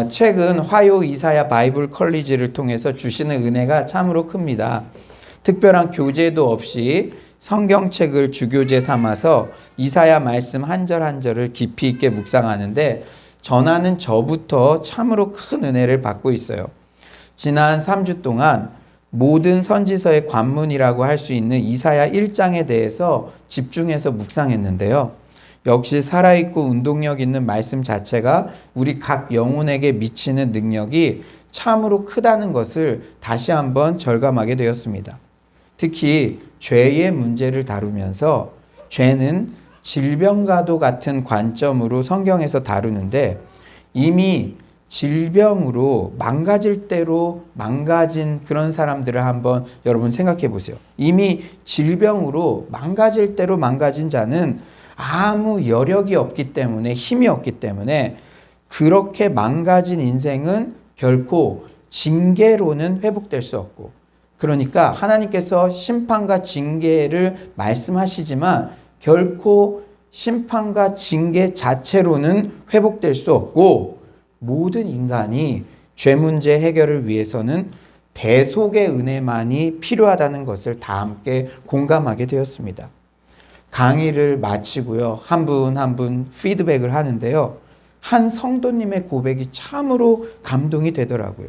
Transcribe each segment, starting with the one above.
최근 화요 이사야 바이블 컬리지를 통해서 주시는 은혜가 참으로 큽니다. 특별한 교재도 없이 성경책을 주교재 삼아서 이사야 말씀 한 절 한 절을 깊이 있게 묵상하는데 전하는 저부터 참으로 큰 은혜를 받고 있어요. 지난 3주 동안 모든 선지서의 관문이라고 할 수 있는 이사야 1장에 대해서 집중해서 묵상했는데요. 역시 살아있고 운동력 있는 말씀 자체가 우리 각 영혼에게 미치는 능력이 참으로 크다는 것을 다시 한번 절감하게 되었습니다. 특히 죄의 문제를 다루면서 죄는 질병과도 같은 관점으로 성경에서 다루는데 이미 질병으로 망가질 대로 망가진 그런 사람들을 한번 여러분 생각해 보세요. 이미 질병으로 망가질 대로 망가진 자는 아무 여력이 없기 때문에 힘이 없기 때문에 그렇게 망가진 인생은 결코 징계로는 회복될 수 없고, 그러니까 하나님께서 심판과 징계를 말씀하시지만 결코 심판과 징계 자체로는 회복될 수 없고, 모든 인간이 죄 문제 해결을 위해서는 대속의 은혜만이 필요하다는 것을 다 함께 공감하게 되었습니다. 강의를 마치고요, 한 분 한 분 피드백을 하는데요, 한 성도님의 고백이 참으로 감동이 되더라고요.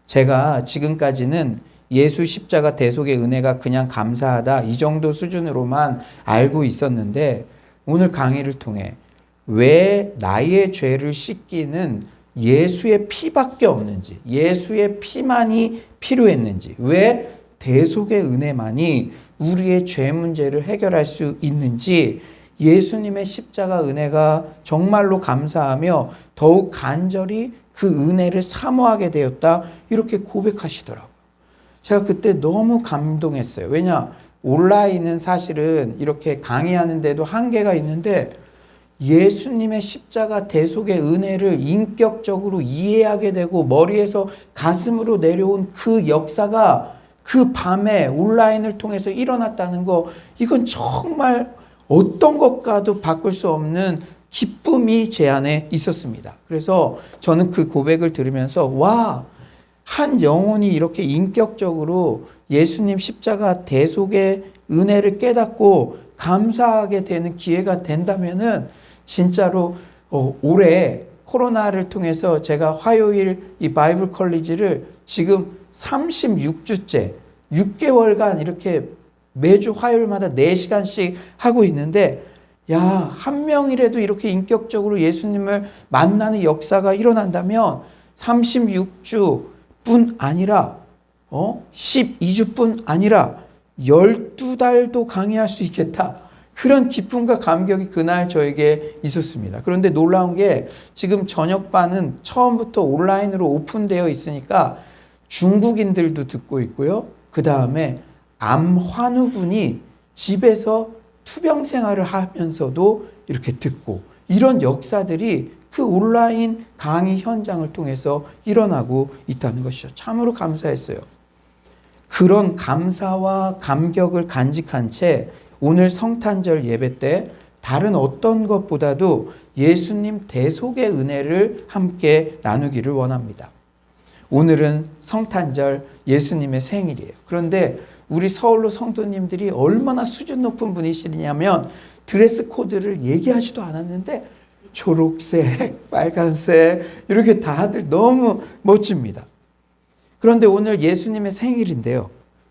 제가 지금까지는 예수 십자가 대속의 은혜가 그냥 감사하다 이 정도 수준으로만 알고 있었는데, 오늘 강의를 통해 왜 나의 죄를 씻기는 예수의 피밖에 없는지, 예수의 피만이 필요했는지, 왜 대속의 은혜만이 우리의 죄 문제를 해결할 수 있는지, 예수님의 십자가 은혜가 정말로 감사하며 더욱 간절히 그 은혜를 사모하게 되었다, 이렇게 고백하시더라고요. 제가 그때 너무 감동했어요. 왜냐, 온라인은 사실은 이렇게 강의하는데도 한계가 있는데 예수님의 십자가 대속의 은혜를 인격적으로 이해하게 되고 머리에서 가슴으로 내려온 그 역사가 그 밤에 온라인을 통해서 일어났다는 거, 이건 정말 어떤 것과도 바꿀 수 없는 기쁨이 제 안에 있었습니다. 그래서 저는 그 고백을 들으면서 와, 한 영혼이 이렇게 인격적으로 예수님 십자가 대속의 은혜를 깨닫고 감사하게 되는 기회가 된다면은 진짜로 올해 코로나를 통해서 제가 화요일 이 바이블 컬리지를 지금 36주째 6개월간 이렇게 매주 화요일마다 4시간씩 하고 있는데, 야, 한 명이라도 이렇게 인격적으로 예수님을 만나는 역사가 일어난다면 36주뿐 아니라 12주뿐 아니라 12달도 강의할 수 있겠다. 그런 기쁨과 감격이 그날 저에게 있었습니다. 그런데 놀라운 게 지금 저녁반은 처음부터 온라인으로 오픈되어 있으니까 중국인들도 듣고 있고요. 그 다음에 암 환우분이 집에서 투병 생활을 하면서도 이렇게 듣고, 이런 역사들이 그 온라인 강의 현장을 통해서 일어나고 있다는 것이죠. 참으로 감사했어요. 그런 감사와 감격을 간직한 채 오늘 성탄절 예배 때 다른 어떤 것보다도 예수님 대속의 은혜를 함께 나누기를 원합니다. 오늘은 성탄절 예수님의 생일이에요. 그런데 우리 서울로 성도님들이 얼마나 수준 높은 분이시냐면 드레스 코드를 얘기하지도 않았는데 초록색, 빨간색 이렇게 다들 너무 멋집니다. 그런데 오늘 예수님의 생일인데요.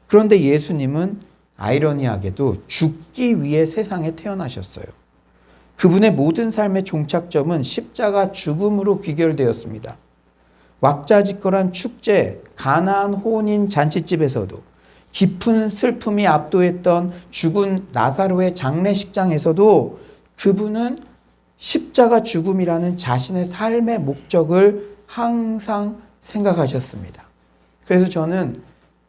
그런데 예수님은 아이러니하게도 죽기 위해 세상에 태어나셨어요. 그분의 모든 삶의 종착점은 십자가 죽음으로 귀결되었습니다. 왁자지껄한 축제, 가나안 혼인 잔치집에서도, 깊은 슬픔이 압도했던 죽은 나사로의 장례식장에서도 그분은 십자가 죽음이라는 자신의 삶의 목적을 항상 생각하셨습니다. 그래서 저는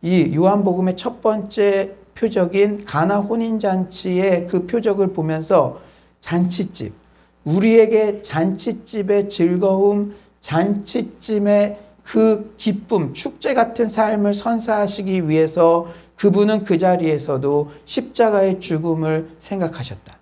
이 요한복음의 첫 번째 표적인 가나 혼인잔치의 그 표적을 보면서 잔치집, 우리에게 잔치집의 즐거움, 잔치집의 그 기쁨, 축제 같은 삶을 선사하시기 위해서 그분은 그 자리에서도 십자가의 죽음을 생각하셨다.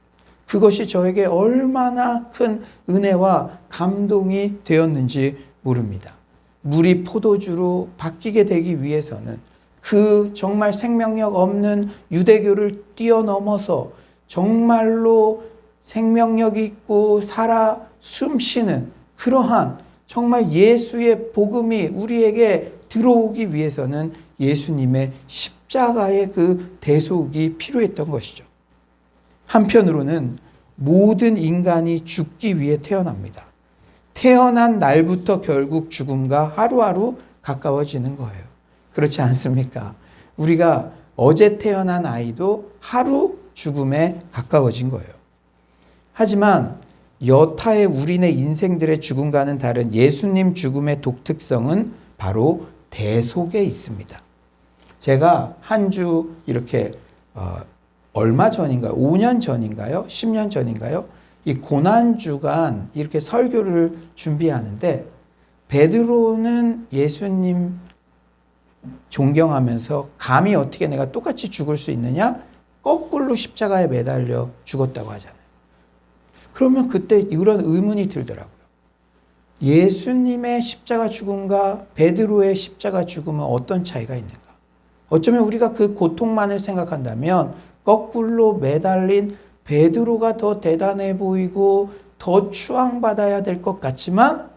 그것이 저에게 얼마나 큰 은혜와 감동이 되었는지 모릅니다. 물이 포도주로 바뀌게 되기 위해서는 그 정말 생명력 없는 유대교를 뛰어넘어서 정말로 생명력 있고 살아 숨쉬는 그러한 정말 예수의 복음이 우리에게 들어오기 위해서는 예수님의 십자가의 그 대속이 필요했던 것이죠. 한편으로는 모든 인간이 죽기 위해 태어납니다. 태어난 날부터 결국 죽음과 하루하루 가까워지는 거예요. 그렇지 않습니까? 우리가 어제 태어난 아이도 하루 죽음에 가까워진 거예요. 하지만 여타의 우리네 인생들의 죽음과는 다른 예수님 죽음의 독특성은 바로 대속에 있습니다. 제가 한 주 이렇게 얼마 전인가요? 5년 전인가요? 10년 전인가요? 이 고난주간 이렇게 설교를 준비하는데 베드로는 예수님 존경하면서 감히 어떻게 내가 똑같이 죽을 수 있느냐? 거꾸로 십자가에 매달려 죽었다고 하잖아요. 그러면 그때 이런 의문이 들더라고요. 예수님의 십자가 죽음과 베드로의 십자가 죽음은 어떤 차이가 있는가? 어쩌면 우리가 그 고통만을 생각한다면 거꾸로 매달린 베드로가 더 대단해 보이고 더 추앙받아야 될 것 같지만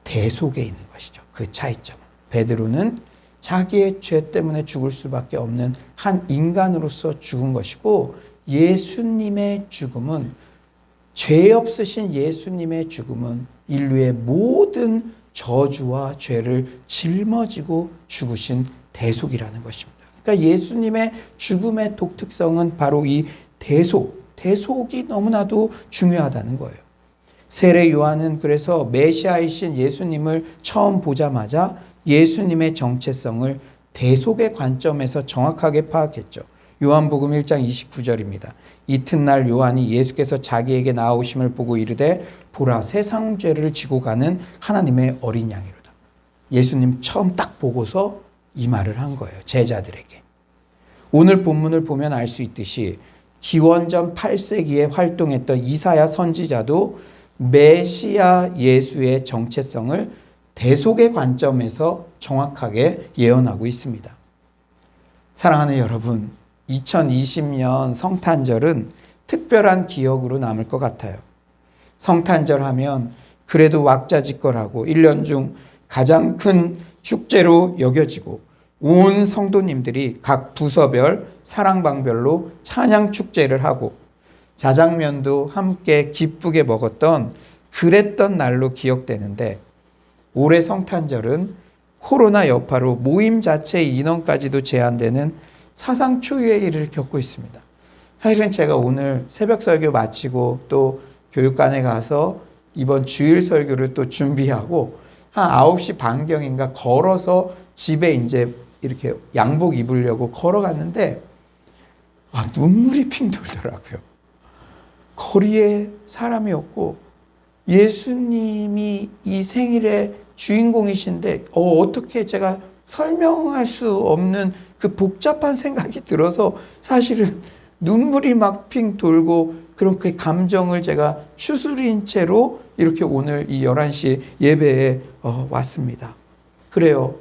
대속에 있는 것이죠. 그 차이점은. 베드로는 자기의 죄 때문에 죽을 수밖에 없는 한 인간으로서 죽은 것이고 예수님의 죽음은 죄 없으신 예수님의 죽음은 인류의 모든 저주와 죄를 짊어지고 죽으신 대속이라는 것입니다. 그러니까 예수님의 죽음의 독특성은 바로 이 대속이 너무나도 중요하다는 거예요. 세례 요한은 그래서 메시아이신 예수님을 처음 보자마자 예수님의 정체성을 대속의 관점에서 정확하게 파악했죠. 요한복음 1장 29절입니다. 이튿날 요한이 예수께서 자기에게 나오심을 보고 이르되 보라 세상 죄를 지고 가는 하나님의 어린 양이로다. 예수님 처음 딱 보고서 이 말을 한 거예요. 제자들에게. 오늘 본문을 보면 알 수 있듯이 기원전 8세기에 활동했던 이사야 선지자도 메시아 예수의 정체성을 대속의 관점에서 정확하게 예언하고 있습니다. 사랑하는 여러분, 2020년 성탄절은 특별한 기억으로 남을 것 같아요. 성탄절 하면 그래도 왁자지껄하고 1년 중 가장 큰 축제로 여겨지고 온 성도님들이 각 부서별 사랑방별로 찬양 축제를 하고 자장면도 함께 기쁘게 먹었던 그랬던 날로 기억되는데 올해 성탄절은 코로나 여파로 모임 자체의 인원까지도 제한되는 사상 초유의 일을 겪고 있습니다. 사실은 제가 오늘 새벽 설교 마치고 또 교육관에 가서 이번 주일 설교를 또 준비하고 한 9시 반경인가 걸어서 집에 이제 이렇게 양복 입으려고 걸어갔는데 눈물이 핑 돌더라고요. 거리에 사람이 없고 예수님이 이 생일의 주인공이신데 어떻게 제가 설명할 수 없는 그 복잡한 생각이 들어서 사실은 눈물이 막 핑 돌고 그런 그 감정을 제가 추스린 채로 이렇게 오늘 이 11시 예배에 왔습니다. 그래요.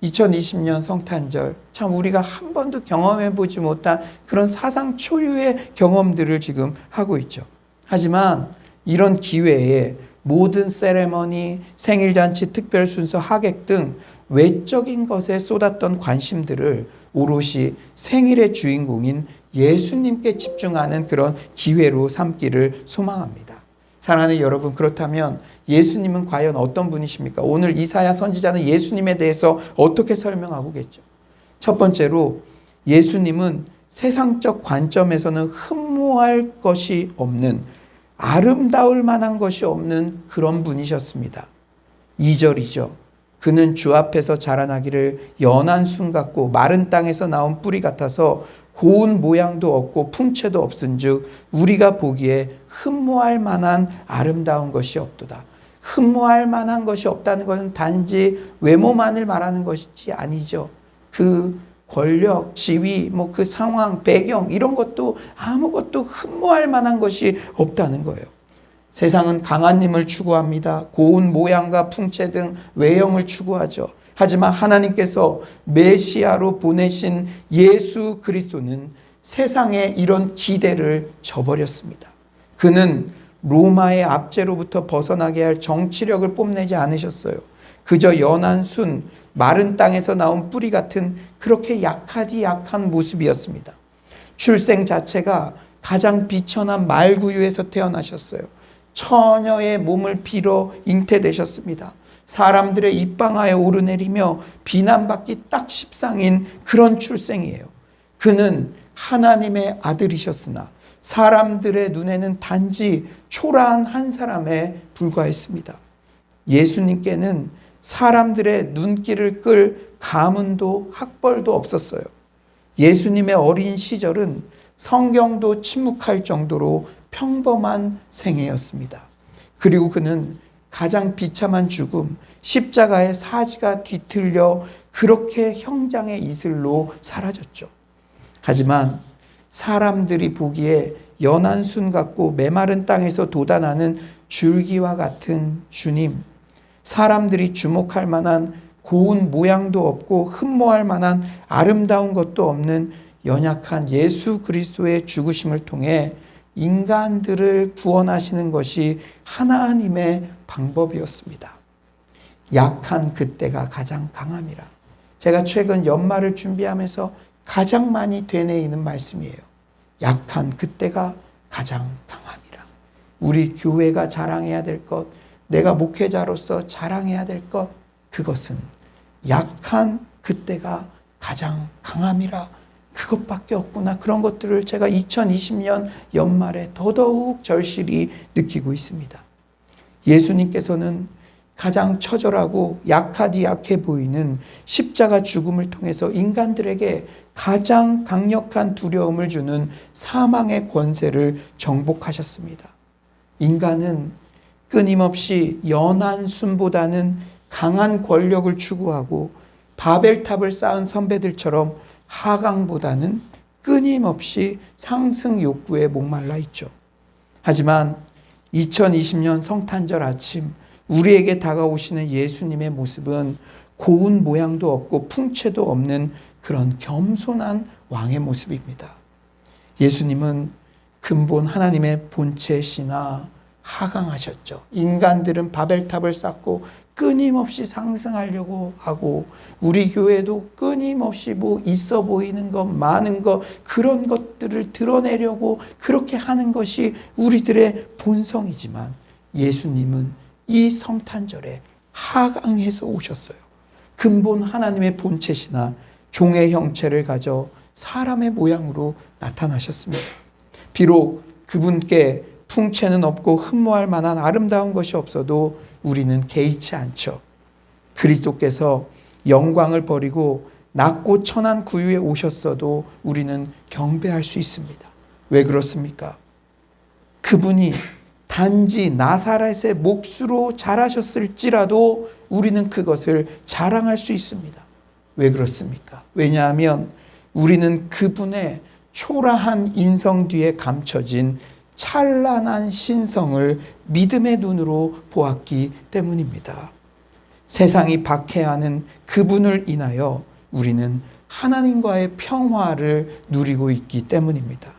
2020년 성탄절 참 우리가 한 번도 경험해 보지 못한 그런 사상 초유의 경험들을 지금 하고 있죠. 하지만 이런 기회에 모든 세레머니, 생일잔치, 특별순서, 하객 등 외적인 것에 쏟았던 관심들을 오롯이 생일의 주인공인 예수님께 집중하는 그런 기회로 삼기를 소망합니다. 사랑하는 여러분, 그렇다면 예수님은 과연 어떤 분이십니까? 오늘 이사야 선지자는 예수님에 대해서 어떻게 설명하고겠죠? 첫 번째로 예수님은 세상적 관점에서는 흠모할 것이 없는, 아름다울 만한 것이 없는 그런 분이셨습니다. 2절이죠. 그는 주 앞에서 자라나기를 연한 순 같고 마른 땅에서 나온 뿌리 같아서 고운 모양도 없고 풍채도 없은즉 우리가 보기에 흠모할 만한 아름다운 것이 없도다. 흠모할 만한 것이 없다는 것은 단지 외모만을 말하는 것이 아니죠. 그 권력, 지위, 그 상황, 배경 이런 것도 아무것도 흠모할 만한 것이 없다는 거예요. 세상은 강한 힘을 추구합니다. 고운 모양과 풍채 등 외형을 추구하죠. 하지만 하나님께서 메시아로 보내신 예수 그리스도는 세상의 이런 기대를 저버렸습니다. 그는 로마의 압제로부터 벗어나게 할 정치력을 뽐내지 않으셨어요. 그저 연한 순, 마른 땅에서 나온 뿌리 같은 그렇게 약하디 약한 모습이었습니다. 출생 자체가 가장 비천한 말구유에서 태어나셨어요. 처녀의 몸을 빌어 잉태되셨습니다. 사람들의 입방아에 오르내리며 비난받기 딱 십상인 그런 출생이에요. 그는 하나님의 아들이셨으나 사람들의 눈에는 단지 초라한 한 사람에 불과했습니다. 예수님께는 사람들의 눈길을 끌 가문도 학벌도 없었어요. 예수님의 어린 시절은 성경도 침묵할 정도로 평범한 생애였습니다. 그리고 그는 가장 비참한 죽음, 십자가의 사지가 뒤틀려 그렇게 형장의 이슬로 사라졌죠. 하지만 사람들이 보기에 연한 순 같고 메마른 땅에서 돋아나는 줄기와 같은 주님, 사람들이 주목할 만한 고운 모양도 없고 흠모할 만한 아름다운 것도 없는 연약한 예수 그리스도의 죽으심을 통해 인간들을 구원하시는 것이 하나님의 방법이었습니다. 약한 그때가 가장 강함이라. 제가 최근 연말을 준비하면서 가장 많이 되뇌이는 말씀이에요. 약한 그때가 가장 강함이라. 우리 교회가 자랑해야 될 것, 내가 목회자로서 자랑해야 될 것, 그것은 약한 그때가 가장 강함이라. 그것밖에 없구나. 그런 것들을 제가 2020년 연말에 더더욱 절실히 느끼고 있습니다. 예수님께서는 가장 처절하고 약하디 약해 보이는 십자가 죽음을 통해서 인간들에게 가장 강력한 두려움을 주는 사망의 권세를 정복하셨습니다. 인간은 끊임없이 연한 순보다는 강한 권력을 추구하고 바벨탑을 쌓은 선배들처럼 하강보다는 끊임없이 상승 욕구에 목말라 있죠. 하지만 2020년 성탄절 아침 우리에게 다가오시는 예수님의 모습은 고운 모양도 없고 풍채도 없는 그런 겸손한 왕의 모습입니다. 예수님은 근본 하나님의 본체시나 하강하셨죠. 인간들은 바벨탑을 쌓고 끊임없이 상승하려고 하고 우리 교회도 끊임없이 뭐 있어 보이는 것, 많은 것, 그런 것들을 드러내려고 그렇게 하는 것이 우리들의 본성이지만 예수님은 이 성탄절에 하강해서 오셨어요. 근본 하나님의 본체시나 종의 형체를 가져 사람의 모양으로 나타나셨습니다. 비록 그분께 풍채는 없고 흠모할 만한 아름다운 것이 없어도 우리는 개의치 않죠. 그리스도께서 영광을 버리고 낮고 천한 구유에 오셨어도 우리는 경배할 수 있습니다. 왜 그렇습니까? 그분이 단지 나사렛의 몫으로 자라셨을지라도 우리는 그것을 자랑할 수 있습니다. 왜 그렇습니까? 왜냐하면 우리는 그분의 초라한 인성 뒤에 감춰진 찬란한 신성을 믿음의 눈으로 보았기 때문입니다. 세상이 박해하는 그분을 인하여 우리는 하나님과의 평화를 누리고 있기 때문입니다.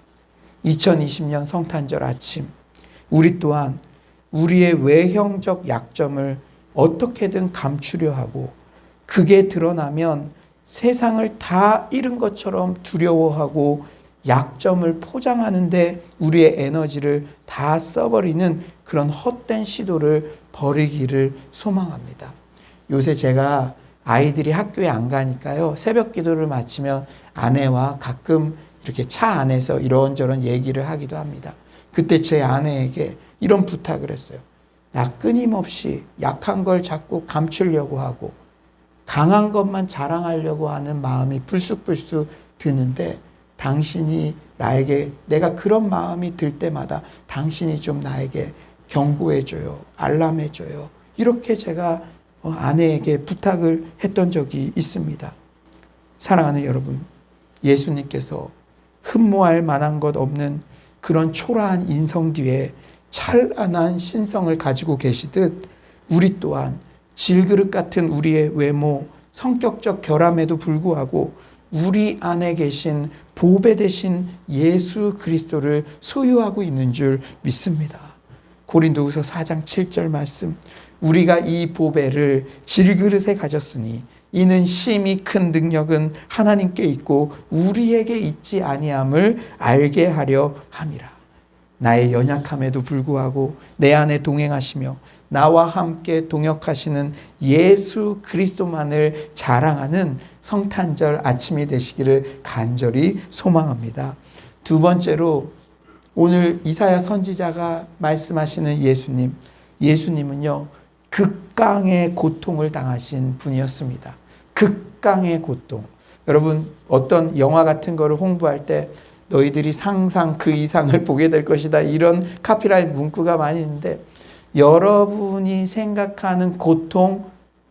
2020년 성탄절 아침 우리 또한 우리의 외형적 약점을 어떻게든 감추려 하고 그게 드러나면 세상을 다 잃은 것처럼 두려워하고 약점을 포장하는데 우리의 에너지를 다 써버리는 그런 헛된 시도를 버리기를 소망합니다. 요새 제가 아이들이 학교에 안 가니까요. 새벽 기도를 마치면 아내와 가끔 이렇게 차 안에서 이런저런 얘기를 하기도 합니다. 그때 제 아내에게 이런 부탁을 했어요. 나 끊임없이 약한 걸 자꾸 감추려고 하고 강한 것만 자랑하려고 하는 마음이 불쑥불쑥 드는데 당신이 나에게 내가 그런 마음이 들 때마다 당신이 좀 나에게 경고해줘요. 알람해줘요. 이렇게 제가 아내에게 부탁을 했던 적이 있습니다. 사랑하는 여러분, 예수님께서 흠모할 만한 것 없는 그런 초라한 인성 뒤에 찬란한 신성을 가지고 계시듯 우리 또한 질그릇 같은 우리의 외모, 성격적 결함에도 불구하고 우리 안에 계신 보배 되신 예수 그리스도를 소유하고 있는 줄 믿습니다. 고린도후서 4장 7절 말씀, 우리가 이 보배를 질그릇에 가졌으니 이는 심히 큰 능력은 하나님께 있고 우리에게 있지 아니함을 알게 하려 함이라. 나의 연약함에도 불구하고 내 안에 동행하시며 나와 함께 동역하시는 예수 그리스도만을 자랑하는 성탄절 아침이 되시기를 간절히 소망합니다. 두 번째로 오늘 이사야 선지자가 말씀하시는 예수님은요, 극강의 고통을 당하신 분이었습니다. 극강의 고통. 여러분, 어떤 영화 같은 거를 홍보할 때 너희들이 상상 그 이상을 보게 될 것이다, 이런 카피라이트 문구가 많이 있는데, 여러분이 생각하는 고통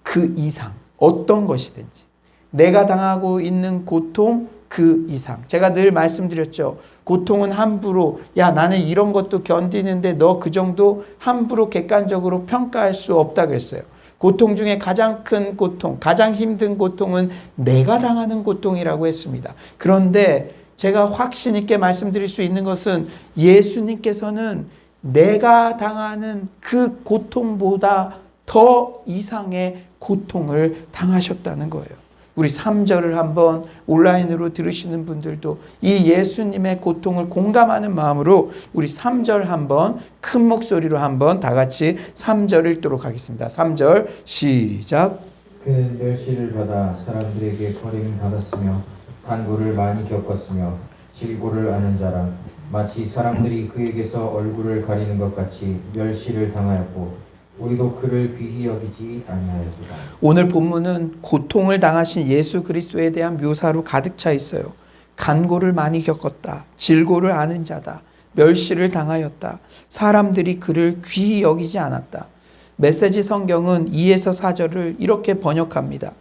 그 이상, 어떤 것이든지 내가 당하고 있는 고통 그 이상. 제가 늘 말씀드렸죠. 고통은 함부로, 야 나는 이런 것도 견디는데 너 그 정도 함부로 객관적으로 평가할 수 없다 그랬어요. 고통 중에 가장 큰 고통, 가장 힘든 고통은 내가 당하는 고통이라고 했습니다. 그런데 제가 확신 있게 말씀드릴 수 있는 것은 예수님께서는 내가 당하는 그 고통보다 더 이상의 고통을 당하셨다는 거예요. 우리 3절을 한번 온라인으로 들으시는 분들도 이 예수님의 고통을 공감하는 마음으로 우리 3절 한번 큰 목소리로 한번 다 같이 3절 읽도록 하겠습니다. 3절 시작. 그는 멸시를 받아 사람들에게 버림받았으며 간고를 많이 겪었으며 질고를 아는 자라. 마치 사람들이 그에게서 얼굴을 가리는 것 같이 멸시를 당하였고 우리도 그를 귀히 여기지 아니하였도다. 오늘 본문은 고통을 당하신 예수 그리스도에 대한 묘사로 가득 차 있어요. 간고를 많이 겪었다. 질고를 아는 자다. 멸시를 당하였다. 사람들이 그를 귀히 여기지 않았다. 메시지 성경은 2에서 4절을 이렇게 번역합니다.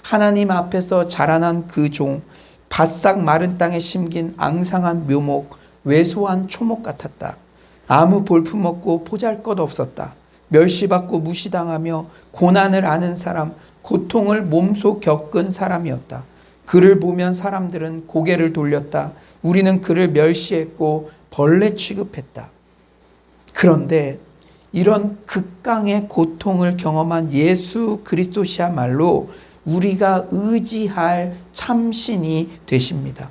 하나님 앞에서 자라난 그 종, 바싹 마른 땅에 심긴 앙상한 묘목, 왜소한 초목 같았다. 아무 볼품없고 보잘것없었다. 멸시받고 무시당하며 고난을 아는 사람, 고통을 몸소 겪은 사람이었다. 그를 보면 사람들은 고개를 돌렸다. 우리는 그를 멸시했고 벌레 취급했다. 그런데 이런 극강의 고통을 경험한 예수 그리스도시야말로 우리가 의지할 참신이 되십니다.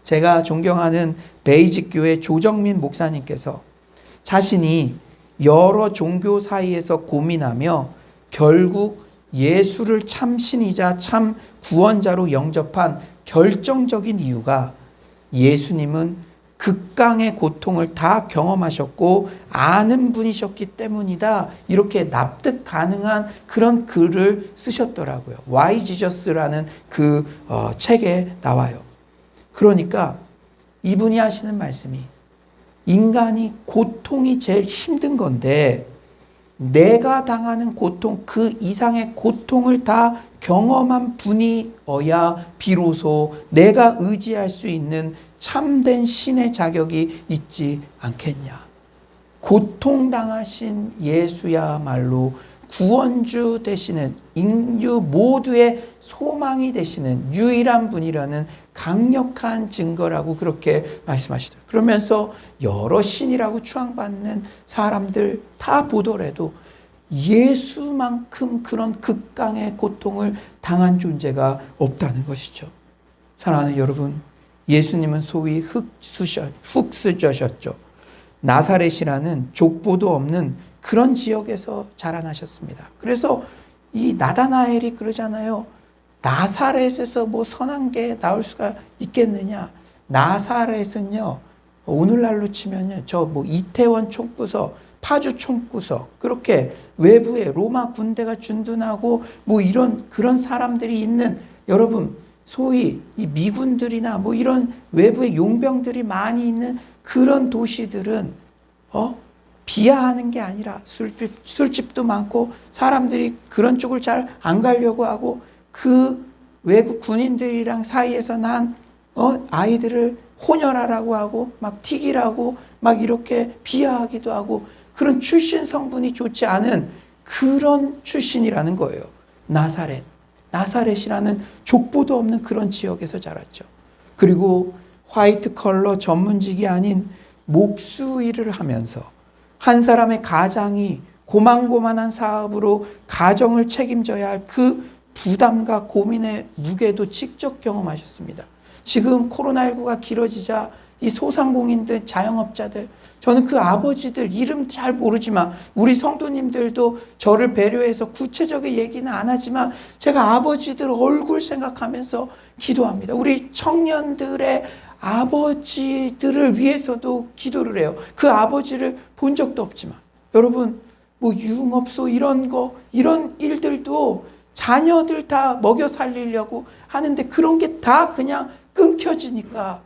제가 존경하는 베이직교회 조정민 목사님께서 자신이 여러 종교 사이에서 고민하며 결국 예수를 참신이자 참 구원자로 영접한 결정적인 이유가 예수님은 극강의 고통을 다 경험하셨고 아는 분이셨기 때문이다, 이렇게 납득 가능한 그런 글을 쓰셨더라고요. Why Jesus라는 그 책에 나와요. 그러니까 이분이 하시는 말씀이, 인간이 고통이 제일 힘든 건데 내가 당하는 고통 그 이상의 고통을 다 경험한 분이어야 비로소 내가 의지할 수 있는 참된 신의 자격이 있지 않겠냐. 고통당하신 예수야말로 구원주 되시는, 인류 모두의 소망이 되시는 유일한 분이라는 강력한 증거라고 그렇게 말씀하시더라고요. 그러면서 여러 신이라고 추앙받는 사람들 다 보더라도 예수만큼 그런 극강의 고통을 당한 존재가 없다는 것이죠. 사랑하는 여러분, 예수님은 소위 흙수저셨죠. 나사렛이라는 족보도 없는 그런 지역에서 자라나셨습니다. 그래서 이 나다나엘이 그러잖아요. 나사렛에서 뭐 선한 게 나올 수가 있겠느냐. 나사렛은요, 오늘날로 치면요, 저 뭐 이태원 총구석, 파주 총구석, 그렇게 외부에 로마 군대가 준둔하고 뭐 이런 그런 사람들이 있는, 여러분 소위 이 미군들이나 뭐 이런 외부의 용병들이 많이 있는 그런 도시들은 비하하는 게 아니라 술집도 많고 사람들이 그런 쪽을 잘 안 가려고 하고, 그 외국 군인들이랑 사이에서 난 아이들을 혼혈하라고 하고 막 튀기라고 막 이렇게 비하하기도 하고, 그런 출신 성분이 좋지 않은 그런 출신이라는 거예요. 나사렛이라는 족보도 없는 그런 지역에서 자랐죠. 그리고 화이트 컬러 전문직이 아닌 목수 일을 하면서 한 사람의 가장이 고만고만한 사업으로 가정을 책임져야 할 그 부담과 고민의 무게도 직접 경험하셨습니다. 지금 코로나19가 길어지자 이 소상공인들, 자영업자들, 저는 그 아버지들 이름 잘 모르지만 우리 성도님들도 저를 배려해서 구체적인 얘기는 안 하지만 제가 아버지들 얼굴 생각하면서 기도합니다. 우리 청년들의 아버지들을 위해서도 기도를 해요. 그 아버지를 본 적도 없지만 여러분 뭐 유흥업소 이런 일들도 자녀들 다 먹여 살리려고 하는데 그런 게 다 그냥 끊겨지니까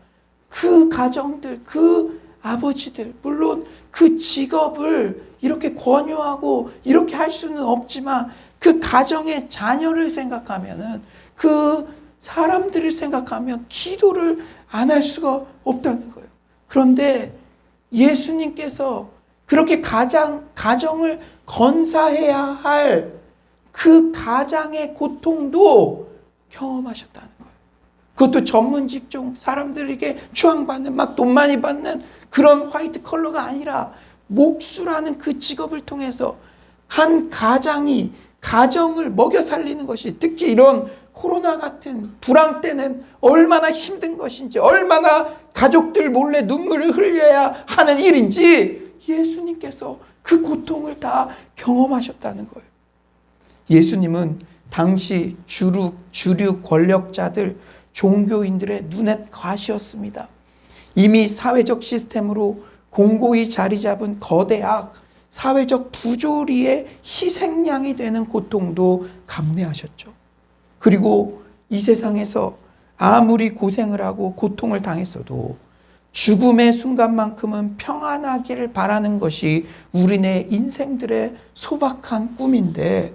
그 가정들, 그 아버지들, 물론 그 직업을 이렇게 권유하고 이렇게 할 수는 없지만 그 가정의 자녀를 생각하면은 그 사람들을 생각하면 기도를 안 할 수가 없다는 거예요. 그런데 예수님께서 그렇게 가정을 건사해야 할 그 가장의 고통도 경험하셨다는 거예요. 그것도 전문 직종 사람들에게 추앙받는 막 돈 많이 받는 그런 화이트 컬러가 아니라 목수라는 그 직업을 통해서 한 가장이 가정을 먹여 살리는 것이 특히 이런 코로나 같은 불황 때는 얼마나 힘든 것인지 얼마나 가족들 몰래 눈물을 흘려야 하는 일인지 예수님께서 그 고통을 다 경험하셨다는 거예요. 예수님은 당시 주류 권력자들, 종교인들의 눈엣 과시였습니다. 이미 사회적 시스템으로 공고히 자리 잡은 거대악, 사회적 부조리의 희생양이 되는 고통도 감내하셨죠. 그리고 이 세상에서 아무리 고생을 하고 고통을 당했어도 죽음의 순간만큼은 평안하기를 바라는 것이 우리네 인생들의 소박한 꿈인데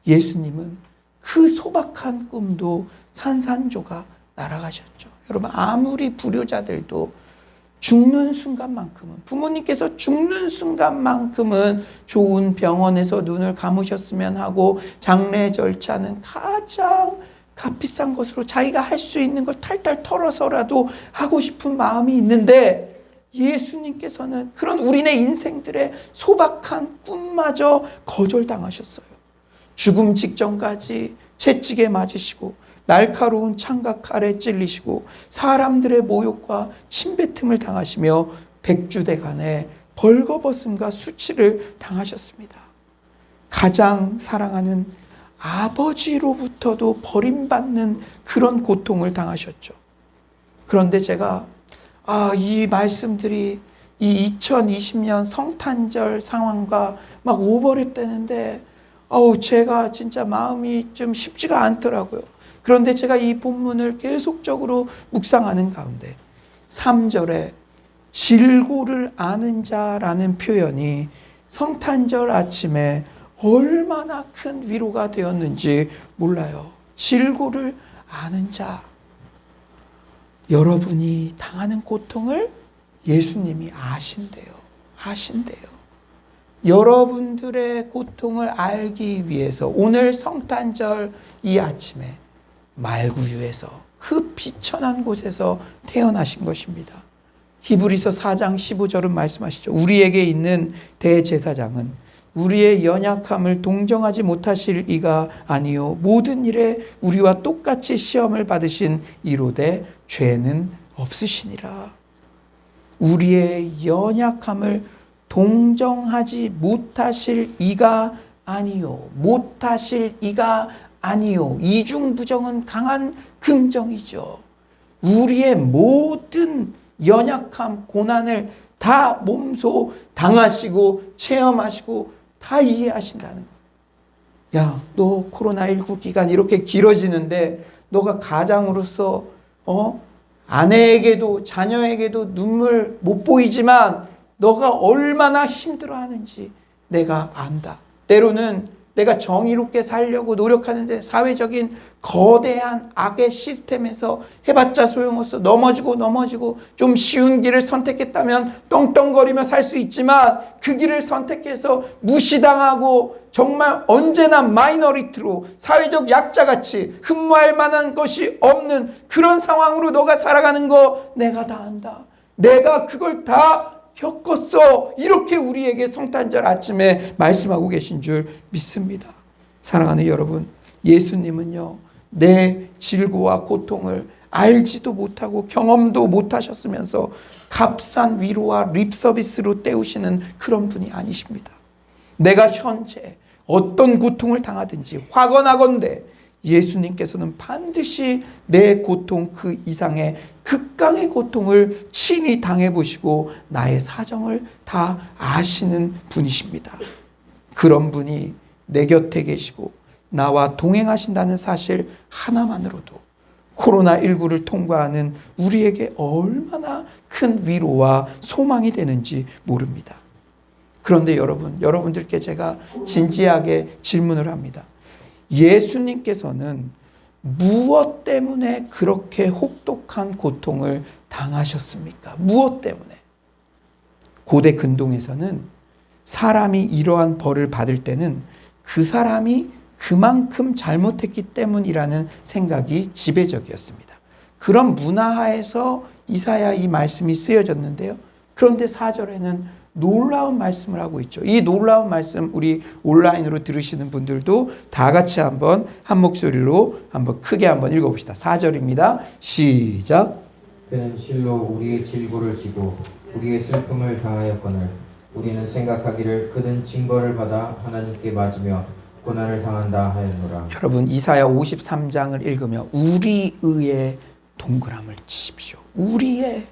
예수님은 그 소박한 꿈도 산산조각 날아가셨죠. 여러분 아무리 불효자들도 죽는 순간만큼은 부모님께서 죽는 순간만큼은 좋은 병원에서 눈을 감으셨으면 하고 장례 절차는 가장 값비싼 것으로 자기가 할 수 있는 걸 탈탈 털어서라도 하고 싶은 마음이 있는데 예수님께서는 그런 우리네 인생들의 소박한 꿈마저 거절당하셨어요. 죽음 직전까지 채찍에 맞으시고 날카로운 창각 칼에 찔리시고 사람들의 모욕과 침뱉음을 당하시며 백주대간에 벌거벗음과 수치를 당하셨습니다. 가장 사랑하는 아버지로부터도 버림받는 그런 고통을 당하셨죠. 그런데 제가 이 말씀들이 이 2020년 성탄절 상황과 막 오버랩되는데 제가 진짜 마음이 좀 쉽지가 않더라고요. 그런데 제가 이 본문을 계속적으로 묵상하는 가운데 3절에 질고를 아는 자라는 표현이 성탄절 아침에 얼마나 큰 위로가 되었는지 몰라요. 질고를 아는 자. 여러분이 당하는 고통을 예수님이 아신대요. 여러분들의 고통을 알기 위해서 오늘 성탄절 이 아침에 말구유에서 그 비천한 곳에서 태어나신 것입니다. 히브리서 4장 15절은 말씀하시죠. 우리에게 있는 대제사장은 우리의 연약함을 동정하지 못하실 이가 아니요 모든 일에 우리와 똑같이 시험을 받으신 이로되 죄는 없으시니라. 우리의 연약함을 동정하지 못하실 이가 아니요 이중부정은 강한 긍정이죠. 우리의 모든 연약함, 고난을 다 몸소 당하시고 체험하시고 다 이해하신다는 거예요. 야, 너 코로나19 기간 이렇게 길어지는데 너가 가장으로서 아내에게도 자녀에게도 눈물 못 보이지만 너가 얼마나 힘들어하는지 내가 안다. 때로는 내가 정의롭게 살려고 노력하는데 사회적인 거대한 악의 시스템에서 해봤자 소용없어. 넘어지고 좀 쉬운 길을 선택했다면 떵떵거리며 살 수 있지만 그 길을 선택해서 무시당하고 정말 언제나 마이너리티로 사회적 약자같이 흠모할 만한 것이 없는 그런 상황으로 너가 살아가는 거 내가 다 안다. 내가 그걸 다 겪었어. 이렇게 우리에게 성탄절 아침에 말씀하고 계신 줄 믿습니다. 사랑하는 여러분, 예수님은요, 내 질고와 고통을 알지도 못하고 경험도 못하셨으면서 값싼 위로와 립서비스로 때우시는 그런 분이 아니십니다. 내가 현재 어떤 고통을 당하든지 확언하건대 예수님께서는 반드시 내 고통 그 이상의 극강의 고통을 친히 당해보시고 나의 사정을 다 아시는 분이십니다. 그런 분이 내 곁에 계시고 나와 동행하신다는 사실 하나만으로도 코로나19를 통과하는 우리에게 얼마나 큰 위로와 소망이 되는지 모릅니다. 그런데 여러분들께 제가 진지하게 질문을 합니다. 예수님께서는 무엇 때문에 그렇게 혹독한 고통을 당하셨습니까? 무엇 때문에? 고대 근동에서는 사람이 이러한 벌을 받을 때는 그 사람이 그만큼 잘못했기 때문이라는 생각이 지배적이었습니다. 그런 문화하에서 이사야 이 말씀이 쓰여졌는데요. 그런데 4절에는 놀라운 말씀을 하고 있죠. 이 놀라운 말씀 우리 온라인으로 들으시는 분들도 다 같이 한번 한 목소리로 한번 크게 한번 읽어봅시다. 4절입니다. 시작. 그는 실로 우리의 질고를 지고 우리의 슬픔을 당하였거늘 우리는 생각하기를 그는 징벌을 받아 하나님께 맞으며 고난을 당한다 하였노라. 여러분 이사야 53장을 읽으며 우리의 동그라미를 치십시오. 우리의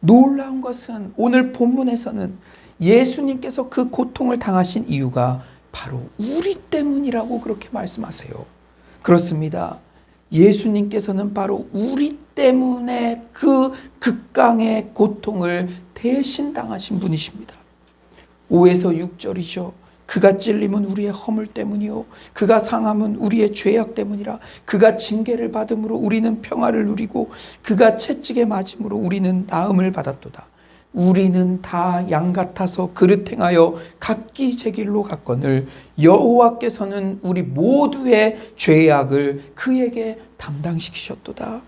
놀라운 것은 오늘 본문에서는 예수님께서 그 고통을 당하신 이유가 바로 우리 때문이라고 그렇게 말씀하세요. 그렇습니다. 예수님께서는 바로 우리 때문에 그 극강의 고통을 대신 당하신 분이십니다. 5에서 6절이죠. 그가 찔림은 우리의 허물 때문이요 그가 상함은 우리의 죄악 때문이라. 그가 징계를 받음으로 우리는 평화를 누리고 그가 채찍에 맞음으로 우리는 나음을 받았도다. 우리는 다 양 같아서 그릇 행하여 각기 제 길로 갔거늘 여호와께서는 우리 모두의 죄악을 그에게 담당시키셨도다.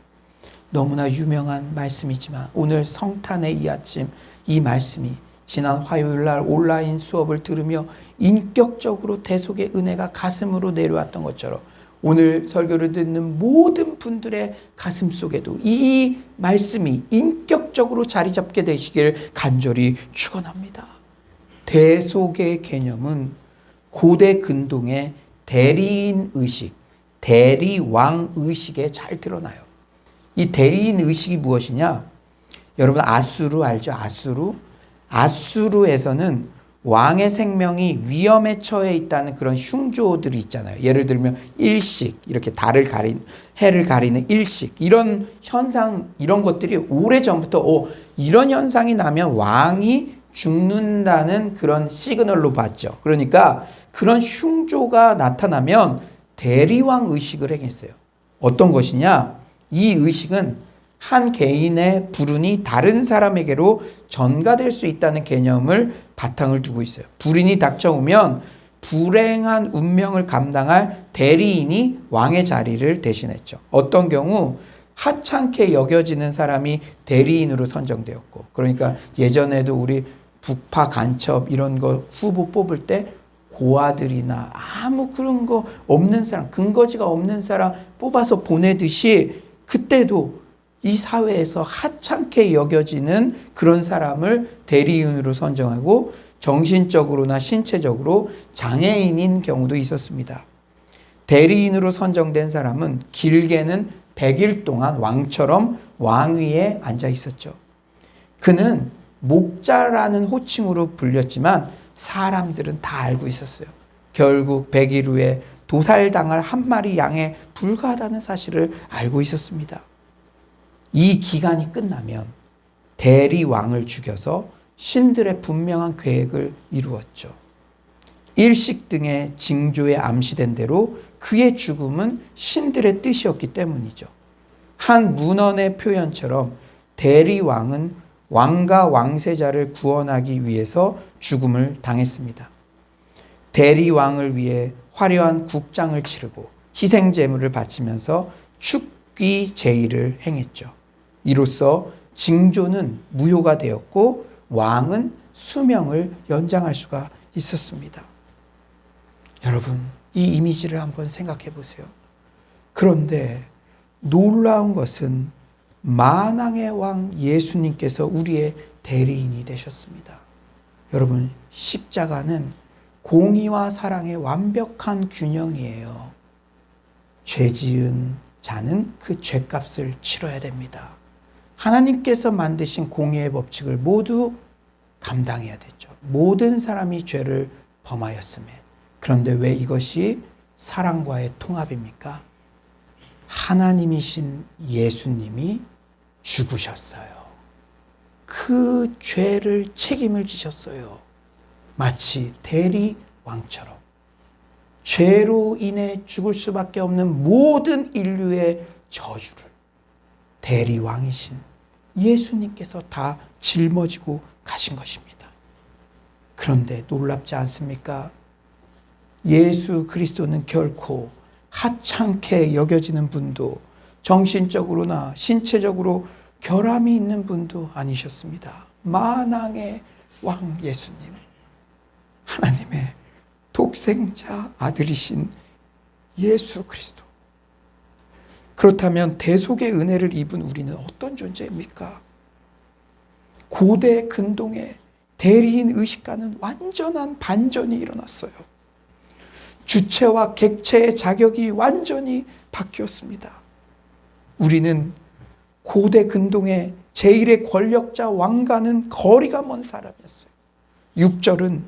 너무나 유명한 말씀이지만 오늘 성탄의 이 아침 이 말씀이 지난 화요일 날 온라인 수업을 들으며 인격적으로 대속의 은혜가 가슴으로 내려왔던 것처럼 오늘 설교를 듣는 모든 분들의 가슴 속에도 이 말씀이 인격적으로 자리 잡게 되시길 간절히 축원합니다. 대속의 개념은 고대 근동의 대리인 의식, 대리왕 의식에 잘 드러나요. 이 대리인 의식이 무엇이냐? 여러분 아수르 알죠? 아수르에서는 왕의 생명이 위험에 처해 있다는 그런 흉조들이 있잖아요. 예를 들면 일식, 이렇게 해를 가리는 일식, 이런 현상, 이런 것들이 오래전부터 이런 현상이 나면 왕이 죽는다는 그런 시그널로 봤죠. 그러니까 그런 흉조가 나타나면 대리왕 의식을 행했어요. 어떤 것이냐? 이 의식은 한 개인의 불운이 다른 사람에게로 전가될 수 있다는 개념을 바탕을 두고 있어요. 불운이 닥쳐오면 불행한 운명을 감당할 대리인이 왕의 자리를 대신했죠. 어떤 경우 하찮게 여겨지는 사람이 대리인으로 선정되었고, 그러니까 예전에도 우리 북파 간첩 이런 거 후보 뽑을 때 고아들이나 아무 그런 거 없는 사람, 근거지가 없는 사람 뽑아서 보내듯이 그때도 이 사회에서 하찮게 여겨지는 그런 사람을 대리인으로 선정하고 정신적으로나 신체적으로 장애인인 경우도 있었습니다. 대리인으로 선정된 사람은 길게는 100일 동안 왕처럼 왕위에 앉아 있었죠. 그는 목자라는 호칭으로 불렸지만 사람들은 다 알고 있었어요. 결국 100일 후에 도살당할 한 마리 양에 불과하다는 사실을 알고 있었습니다. 이 기간이 끝나면 대리왕을 죽여서 신들의 분명한 계획을 이루었죠. 일식 등의 징조에 암시된 대로 그의 죽음은 신들의 뜻이었기 때문이죠. 한 문헌의 표현처럼 대리왕은 왕과 왕세자를 구원하기 위해서 죽음을 당했습니다. 대리왕을 위해 화려한 국장을 치르고 희생제물을 바치면서 축귀 제의를 행했죠. 이로써 징조는 무효가 되었고 왕은 수명을 연장할 수가 있었습니다. 여러분, 이 이미지를 한번 생각해 보세요. 그런데 놀라운 것은 만왕의 왕 예수님께서 우리의 대리인이 되셨습니다. 여러분, 십자가는 공의와 사랑의 완벽한 균형이에요. 죄 지은 자는 그 죄값을 치러야 됩니다. 하나님께서 만드신 공의의 법칙을 모두 감당해야 되죠. 모든 사람이 죄를 범하였음에. 그런데 왜 이것이 사랑과의 통합입니까? 하나님이신 예수님이 죽으셨어요. 그 죄를 책임을 지셨어요. 마치 대리왕처럼. 죄로 인해 죽을 수밖에 없는 모든 인류의 저주를 대리왕이신 예수님께서 다 짊어지고 가신 것입니다. 그런데 놀랍지 않습니까? 예수 그리스도는 결코 하찮게 여겨지는 분도 정신적으로나 신체적으로 결함이 있는 분도 아니셨습니다. 만왕의 왕 예수님, 하나님의 독생자 아들이신 예수 그리스도. 그렇다면 대속의 은혜를 입은 우리는 어떤 존재입니까? 고대 근동의 대리인 의식과는 완전한 반전이 일어났어요. 주체와 객체의 자격이 완전히 바뀌었습니다. 우리는 고대 근동의 제1의 권력자 왕과는 거리가 먼 사람이었어요. 6절은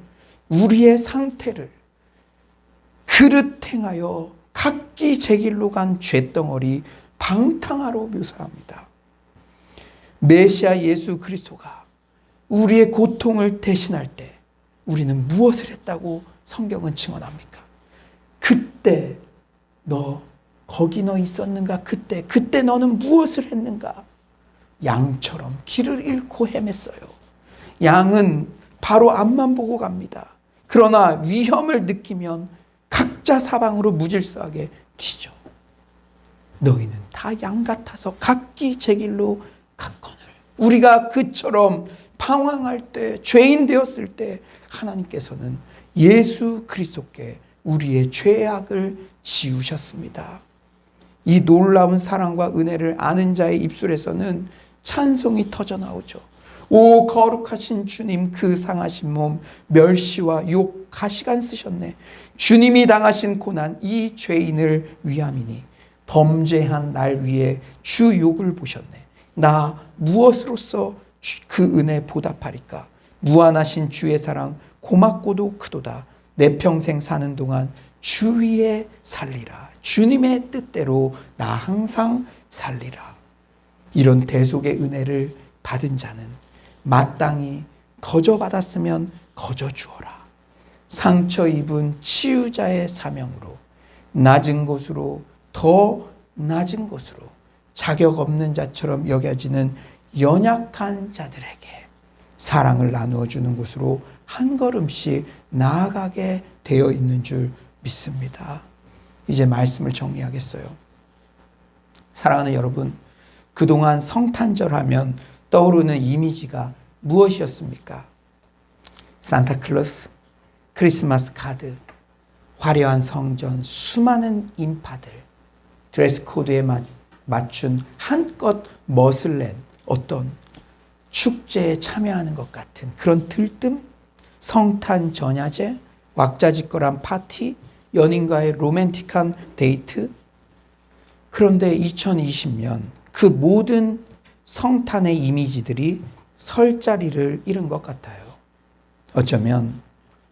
우리의 상태를 그릇 행하여 각기 제 길로 간 쇳덩어리 방탕하로 묘사합니다. 메시아 예수 그리스도가 우리의 고통을 대신할 때 우리는 무엇을 했다고 성경은 증언합니까? 그때 거기 너 있었는가? 그때 너는 무엇을 했는가? 양처럼 길을 잃고 헤맸어요. 양은 바로 앞만 보고 갑니다. 그러나 위험을 느끼면 각자 사방으로 무질서하게 튀죠. 너희는 다 양 같아서 각기 제 길로 갔거늘. 우리가 그처럼 방황할 때, 죄인 되었을 때 하나님께서는 예수 그리스도께 우리의 죄악을 지우셨습니다. 이 놀라운 사랑과 은혜를 아는 자의 입술에서는 찬송이 터져 나오죠. 오 거룩하신 주님, 그 상하신 몸 멸시와 욕 가시간 쓰셨네. 주님이 당하신 고난 이 죄인을 위함이니 범죄한 날 위에 주 욕을 보셨네. 나 무엇으로써 그 은혜 보답하리까? 무한하신 주의 사랑 고맙고도 크도다. 내 평생 사는 동안 주 위에 살리라. 주님의 뜻대로 나 항상 살리라. 이런 대속의 은혜를 받은 자는 마땅히 거저 받았으면 거저 주어라. 상처 입은 치유자의 사명으로 낮은 곳으로 더 낮은 곳으로 자격 없는 자처럼 여겨지는 연약한 자들에게 사랑을 나누어 주는 곳으로 한 걸음씩 나아가게 되어 있는 줄 믿습니다. 이제 말씀을 정리하겠어요. 사랑하는 여러분, 그동안 성탄절 하면 떠오르는 이미지가 무엇이었습니까? 산타클로스, 크리스마스 카드, 화려한 성전, 수많은 인파들, 드레스 코드에 맞춘 한껏 멋을 낸 어떤 축제에 참여하는 것 같은 그런 들뜸, 성탄 전야제, 왁자지껄한 파티, 연인과의 로맨틱한 데이트. 그런데 2020년 그 모든 성탄의 이미지들이 설 자리를 잃은 것 같아요. 어쩌면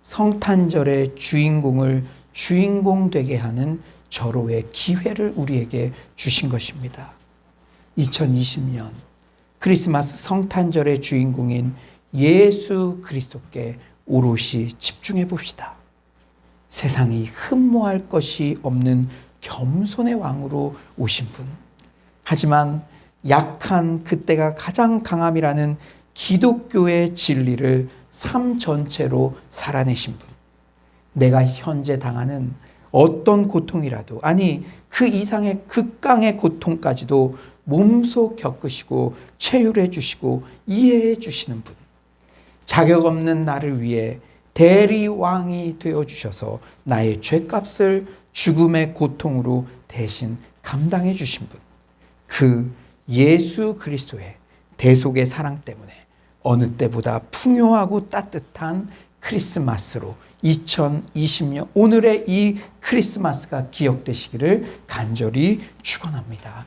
성탄절의 주인공을 주인공 되게 하는 절호의 기회를 우리에게 주신 것입니다. 2020년 크리스마스 성탄절의 주인공인 예수 그리스도께 오롯이 집중해 봅시다. 세상이 흠모할 것이 없는 겸손의 왕으로 오신 분. 하지만 약한 그때가 가장 강함이라는 기독교의 진리를 삶 전체로 살아내신 분. 내가 현재 당하는 어떤 고통이라도, 아니 그 이상의 극강의 고통까지도 몸소 겪으시고 체휼해 주시고 이해해 주시는 분. 자격 없는 나를 위해 대리왕이 되어 주셔서 나의 죄값을 죽음의 고통으로 대신 감당해 주신 분. 그 예수 그리스도의 대속의 사랑 때문에 어느 때보다 풍요하고 따뜻한 크리스마스로 2020년 오늘의 이 크리스마스가 기억되시기를 간절히 축원합니다.